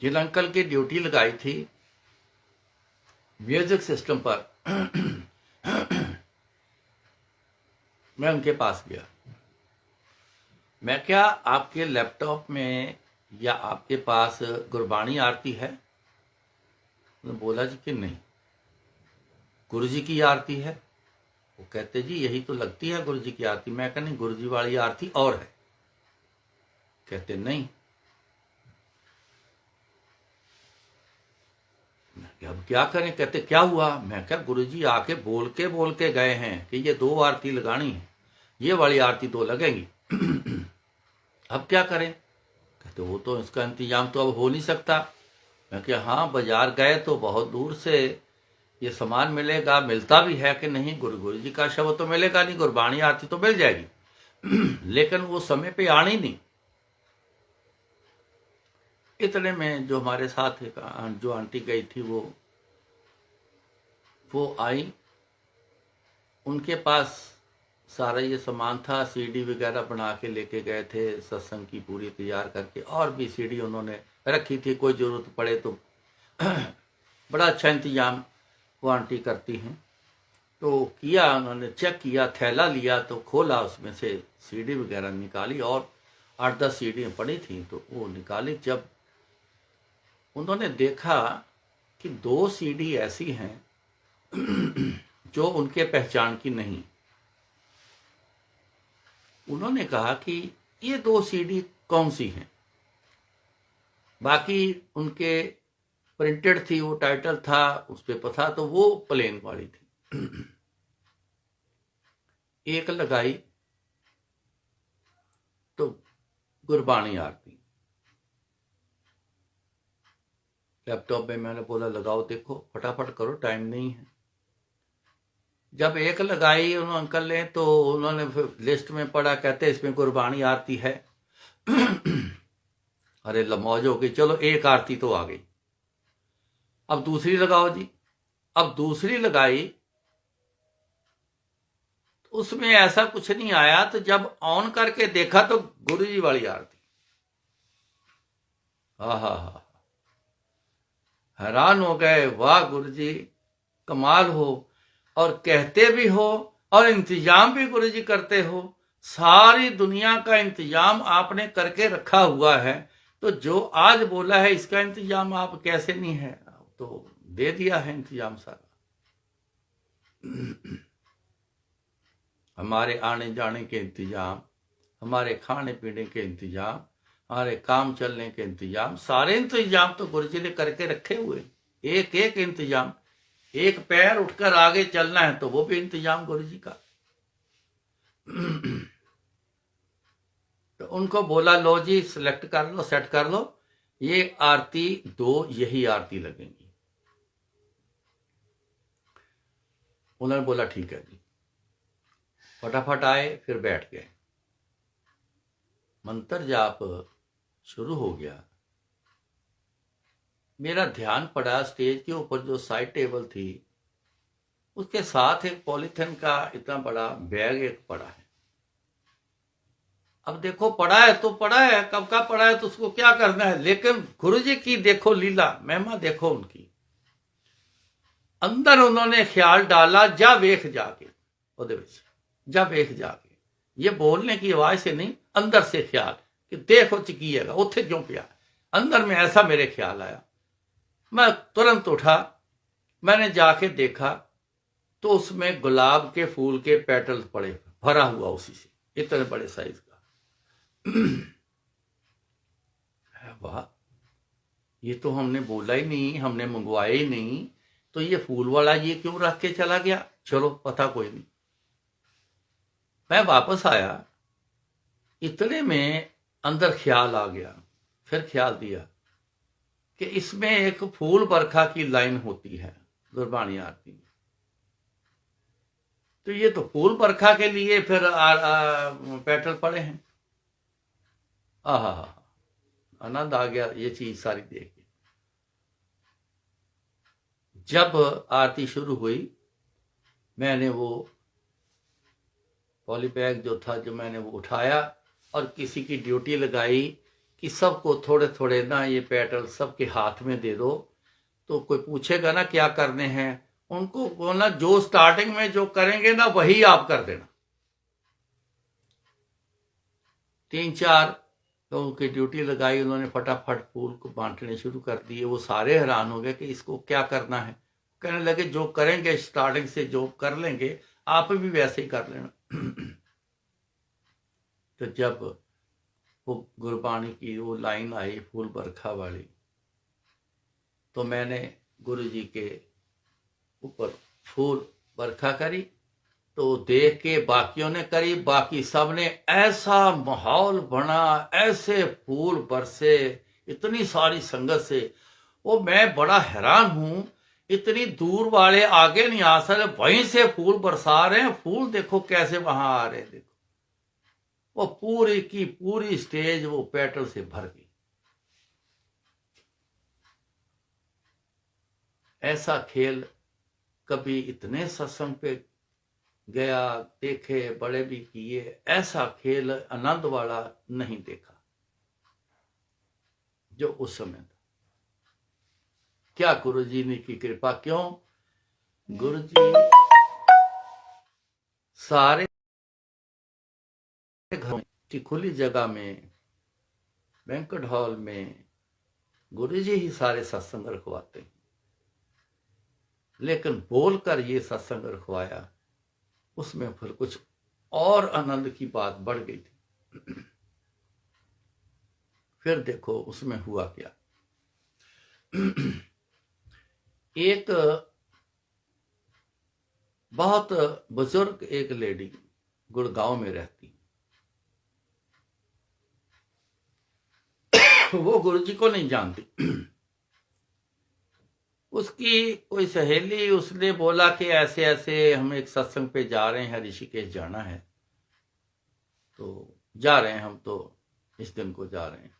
S1: जिन अंकल की ड्यूटी लगाई थी म्यूजिक सिस्टम पर, मैं उनके पास गया। मैं क्या आपके लैपटॉप में या आपके पास गुरबाणी आरती है? उन्होंने बोला जी कि नहीं, गुरुजी की आरती है। वो कहते जी यही तो लगती है गुरुजी की आरती। मैं कहा नहीं, गुरुजी वाली आरती और है। कहते नहीं। अब क्या करें? कहते क्या हुआ? मैं क्या गुरुजी आके बोल के गए हैं कि ये 2 आरती लगानी है, ये वाली आरती 2 लगेंगी। अब क्या करें? कहते वो तो इसका इंतजाम तो अब हो नहीं सकता। मैं क्या हाँ, बाजार गए तो बहुत दूर से ये सामान मिलेगा, मिलता भी है कि नहीं, गुरु जी का शब्द तो मिलेगा नहीं, गुरबाणी आरती तो मिल जाएगी लेकिन वो समय पे आनी नहीं। इतने में जो हमारे साथ जो आंटी गई थी वो आई, उनके पास सारा ये सामान था, सीडी वगैरह बना के लेके गए थे, सत्संग की पूरी तैयार करके, और भी सीडी उन्होंने रखी थी, कोई ज़रूरत पड़े तो बड़ा अच्छा इंतजाम वो आंटी करती हैं। तो किया, उन्होंने चेक किया, थैला लिया तो खोला, उसमें से सीडी वगैरह निकाली और 8-10 सीडी पड़ी थी तो वो निकाली। जब उन्होंने देखा कि 2 सीडी ऐसी हैं जो उनके पहचान की नहीं, उन्होंने कहा कि ये 2 सीडी कौन सी हैं? बाकी उनके प्रिंटेड थी, वो टाइटल था उस पे था, तो वो प्लेन वाली थी। एक लगाई तो गुरबाणी आरती, लैपटॉप में मैंने बोला लगाओ देखो, फटाफट करो, टाइम नहीं है। जब एक लगाई उन्होंने अंकल ने, तो उन्होंने फिर लिस्ट में पढ़ा, कहते इसमें गुरबाणी आरती है। अरे लमौज हो गई, चलो एक आरती तो आ गई, अब दूसरी लगाओ जी। अब दूसरी लगाई, उसमें ऐसा कुछ नहीं आया, तो जब ऑन करके देखा तो गुरु जी वाली आरती। हा हा हा, हैरान हो गए, वाह गुरु जी कमाल हो, और कहते भी हो और इंतजाम भी गुरु जी करते हो। सारी दुनिया का इंतजाम आपने करके रखा हुआ है, तो जो आज बोला है इसका इंतजाम आप कैसे नहीं है, तो दे दिया है इंतजाम सारा। हमारे आने जाने के इंतजाम, हमारे खाने पीने के इंतजाम, हमारे काम चलने के इंतजाम, सारे इंतजाम तो गुरु जी ने करके रखे हुए। एक एक इंतजाम, एक पैर उठकर आगे चलना है तो वो भी इंतजाम गुरु जी का। तो उनको बोला लो जी सिलेक्ट कर लो, सेट कर लो, ये आरती दो, यही आरती लगेंगी। उन्होंने बोला ठीक है जी, फटाफट आए, फिर बैठ गए, मंत्र जाप शुरू हो गया। मेरा ध्यान पड़ा स्टेज के ऊपर जो साइड टेबल थी, उसके साथ एक पॉलीथिन का इतना बड़ा बैग एक पड़ा है। अब देखो पड़ा है तो पड़ा है, कब का पड़ा है तो उसको क्या करना है, लेकिन गुरुजी की देखो लीला, महिमा देखो उनकी। अंदर उन्होंने ख्याल डाला, जा वेख जाके, ओदे विच जा वेख जाके, ये बोलने की आवाज से नहीं, अंदर से ख्याल कि देखो की है, उथे क्यों पिया, अंदर में ऐसा मेरे ख्याल आया। मैं तुरंत उठा, मैंने जाके देखा तो उसमें गुलाब के फूल के पेटल पड़े, भरा हुआ उसी से, इतने बड़े साइज का। वाह, ये तो हमने बोला ही नहीं, हमने मंगवाया ही नहीं, तो ये फूल वाला ये क्यों रख के चला गया, चलो पता कोई नहीं। मैं वापस आया, इतने में अंदर ख्याल आ गया, फिर ख्याल दिया कि इसमें एक फूल बरखा की लाइन होती है गुरबाणी आरती में, तो ये तो फूल बरखा के लिए फिर पेटल पड़े हैं। आहा, आनंद आ गया ये चीज सारी देख के। जब आरती शुरू हुई, मैंने वो पॉलीबैग जो था, जो मैंने वो उठाया और किसी की ड्यूटी लगाई कि सबको थोड़े थोड़े ना ये पेटल सबके हाथ में दे दो, तो कोई पूछेगा ना क्या करने हैं, उनको बोलना जो स्टार्टिंग में जो करेंगे ना वही आप कर देना। 3-4 लोगों की ड्यूटी लगाई, उन्होंने फटाफट फूल को बांटने शुरू कर दिए। वो सारे हैरान हो गए कि इसको क्या करना है, कहने लगे जो करेंगे स्टार्टिंग से जो कर लेंगे, आप भी वैसे ही कर लेना। तो जब वो गुरबाणी की वो लाइन आई फूल बरखा वाली, तो मैंने गुरु जी के ऊपर फूल बरखा करी, तो देख के बाकियों ने करी, बाकी सब ने, ऐसा माहौल बना, ऐसे फूल बरसे इतनी सारी संगत से। वो मैं बड़ा हैरान हूं, इतनी दूर वाले आगे नहीं आ सकते, वहीं से फूल बरसा रहे हैं, फूल देखो कैसे वहां आ रहे हैं, देखो वो पूरी की पूरी स्टेज वो पेटल से भर गई। ऐसा खेल कभी इतने सत्संग पे गया, देखे, बड़े भी किए, ऐसा खेल आनंद वाला नहीं देखा जो उस समय था। क्या गुरु जी ने की कृपा, क्यों गुरु जी सारे घरों की खुली जगह में, बैंक्वेट हॉल में गुरु जी ही सारे सत्संग रखवाते हैं, लेकिन बोलकर ये सत्संग रखवाया, उसमें फिर कुछ और आनंद की बात बढ़ गई थी। फिर देखो उसमें हुआ क्या। एक बहुत बुजुर्ग एक लेडी गुड़गांव में रहती। वो गुरुजी को नहीं जानती। उसकी कोई सहेली, उसने बोला कि ऐसे ऐसे हम एक सत्संग पे जा रहे हैं, ऋषिकेश जाना है, तो जा रहे हैं हम, तो इस दिन को जा रहे हैं।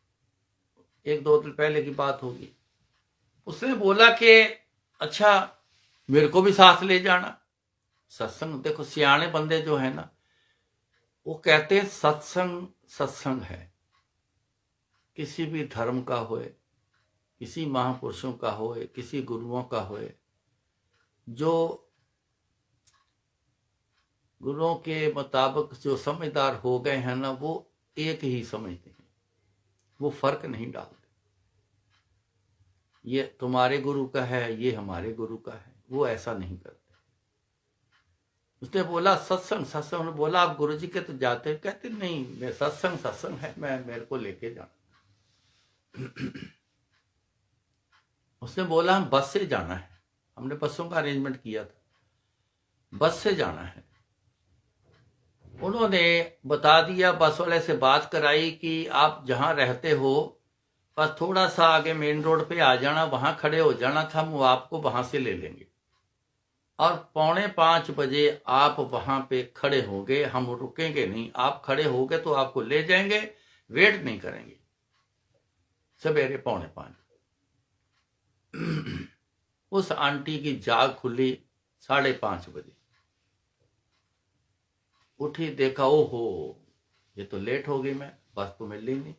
S1: 1-2 दिन पहले की बात होगी। उसने बोला कि अच्छा मेरे को भी साथ ले जाना सत्संग। देखो सियाने बंदे जो है ना, वो कहते हैं सत्संग सत्संग है, किसी भी धर्म का होए, किसी महापुरुषों का होए, किसी गुरुओं का होए, जो गुरुओं के मुताबिक जो समझदार हो गए हैं ना, वो एक ही समझते हैं, वो फर्क नहीं डालते। ये तुम्हारे गुरु का है, ये हमारे गुरु का है, वो ऐसा नहीं करते। उसने बोला सत्संग सत्संग। उन्होंने बोला आप गुरुजी के तो जाते हैं? कहते नहीं, मैं सत्संग सत्संग है, मैं मेरे को लेके जाना। उसने बोला हम बस से जाना है, हमने बसों का अरेंजमेंट किया था, बस से जाना है। उन्होंने बता दिया, बस वाले से बात कराई कि आप जहां रहते हो बस थोड़ा सा आगे मेन रोड पे आ जाना, वहां खड़े हो जाना था, वो आपको वहां से ले लेंगे और 4:45 बजे आप वहां पे खड़े होंगे, हम रुकेंगे नहीं, आप खड़े होगे तो आपको ले जाएंगे, वेट नहीं करेंगे। सवेरे 4:45 उस आंटी की जाग खुली 5:30 बजे। उठी, देखा ओहो ये तो लेट हो गई, मैं बस तो मिल ही नहीं।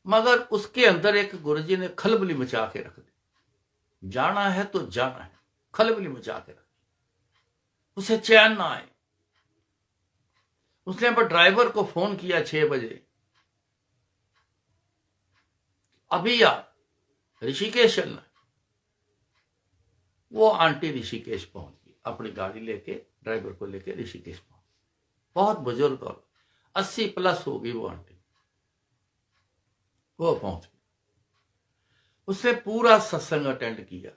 S1: मगर उसके अंदर एक गुरुजी ने खलबली मचा के रख दी, जाना है तो जाना है, खलबली मचा के रख दी, उसे चैन ना आए। उसने पर ड्राइवर को फोन किया 6 बजे, अभी आ ऋषिकेश चलना। वो आंटी ऋषिकेश पहुंच गई, अपनी गाड़ी लेके ड्राइवर को लेके ऋषिकेश पहुंच। बहुत बुजुर्ग और 80+ हो गई वो आंटी, वो पहुंच गई। उसने पूरा सत्संग अटेंड किया।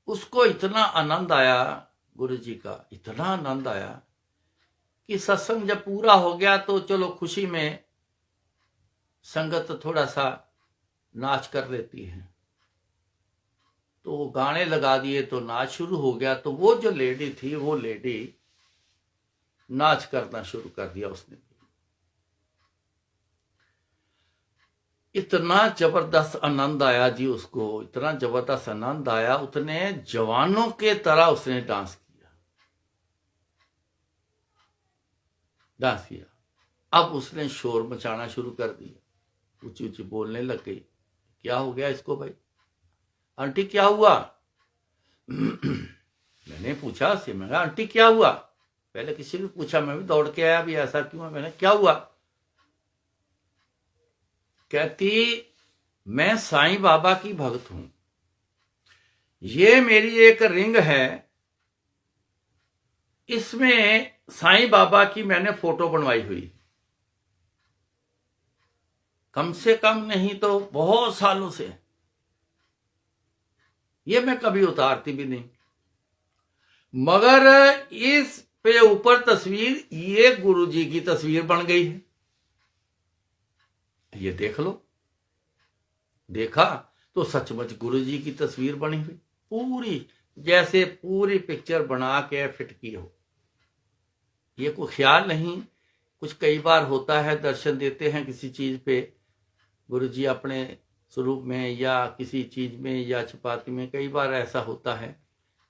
S1: उसको इतना आनंद आया, गुरुजी का इतना आनंद आया कि सत्संग जब पूरा हो गया तो चलो खुशी में संगत थोड़ा सा नाच कर लेती है, तो गाने लगा दिए तो नाच शुरू हो गया। तो वो जो लेडी थी, वो लेडी नाच करना शुरू कर दिया उसने। इतना जबरदस्त आनंद आया जी उसको, इतना जबरदस्त आनंद आया, उतने जवानों के तरह उसने डांस किया, डांस किया। अब उसने शोर मचाना शुरू कर दिया, ऊंची ऊंची बोलने लग गई। क्या हो गया इसको भाई? आंटी क्या हुआ? मैंने पूछा उससे, मैं कहा आंटी क्या हुआ? पहले किसी ने पूछा, मैं भी दौड़ के आया, भी ऐसा क्यों है? मैंने क्या हुआ? कहती मैं साईं बाबा की भक्त हूं, ये मेरी एक रिंग है, इसमें साईं बाबा की मैंने फोटो बनवाई हुई, कम से कम नहीं तो बहुत सालों से, ये मैं कभी उतारती भी नहीं। मगर इस पे ऊपर तस्वीर, ये गुरुजी की तस्वीर बन गई है, ये देख लो। देखा तो सचमुच गुरुजी की तस्वीर बनी हुई, पूरी जैसे पूरी पिक्चर बना के फिट की हो। ये कोई ख्याल नहीं, कुछ कई बार होता है, दर्शन देते हैं किसी चीज पे गुरुजी अपने स्वरूप में या किसी चीज में या चपाती में, कई बार ऐसा होता है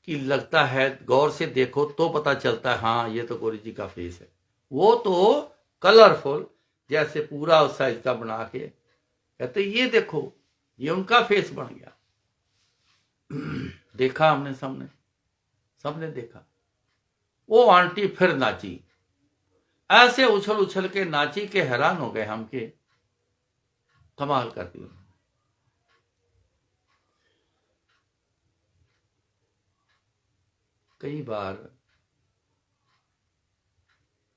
S1: कि लगता है गौर से देखो तो पता चलता है हाँ ये तो गुरुजी का फेस है। वो तो कलरफुल जैसे पूरा उस साइज का बना के, कहते ये देखो ये उनका फेस बन गया। देखा हमने, सामने सबने देखा। वो आंटी फिर नाची, ऐसे उछल उछल के नाची के हैरान हो गए हम के कमाल करती हूं। कई बार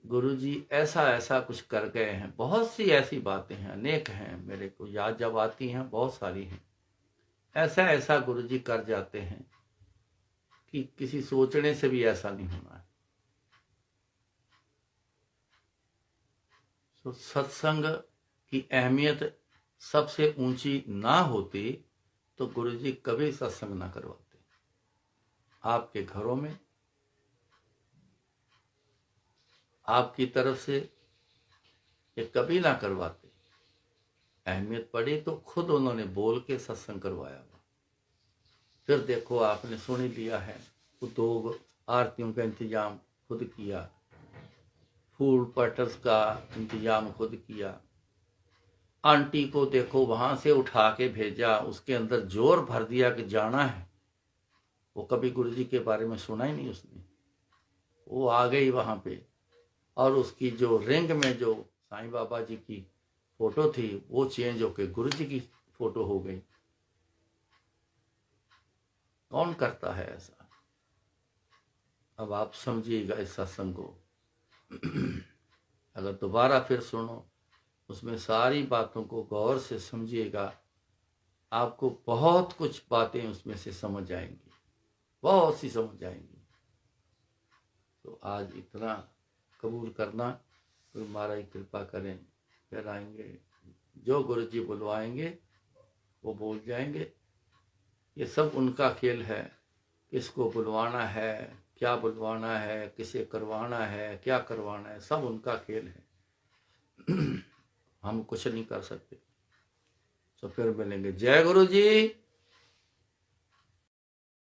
S1: गुरुजी ऐसा ऐसा कुछ कर गए हैं, बहुत सी ऐसी बातें हैं, अनेक हैं, मेरे को याद जब आती हैं बहुत सारी हैं। ऐसा ऐसा गुरुजी कर जाते हैं कि किसी सोचने से भी ऐसा नहीं होना है। तो सत्संग की अहमियत सबसे ऊंची ना होती तो गुरुजी कभी सत्संग ना करवाते। आपके घरों में आपकी तरफ से ये कभी ना करवाते। अहमियत पड़ी तो खुद उन्होंने बोल के सत्संग करवाया। फिर देखो आपने सुन ही लिया है, उद्योग आरतियों का इंतजाम खुद किया, फूल पटर्स का इंतजाम खुद किया। आंटी को देखो वहां से उठा के भेजा, उसके अंदर जोर भर दिया कि जाना है। वो कभी गुरुजी के बारे में सुना ही नहीं उसने। वो आ गई वहां पे और उसकी जो रिंग में जो साईं बाबा जी की फोटो थी वो चेंज होके गुरुजी की फोटो हो गई। कौन करता है ऐसा? अब आप समझिएगा इस सत्संग को। अगर दोबारा फिर सुनो, उसमें सारी बातों को गौर से समझिएगा, आपको बहुत कुछ बातें उसमें से समझ आएंगी, बहुत सी समझ आएंगी। तो आज इतना कबूल करना, तो महाराज कृपा करें, फिर आएंगे, जो गुरु जी बुलवाएंगे वो बोल जाएंगे। ये सब उनका खेल है, किसको बुलवाना है, क्या बुलवाना है, किसे करवाना है, क्या करवाना है, सब उनका खेल है। हम कुछ नहीं कर सकते। तो फिर मिलेंगे। जय गुरु जी।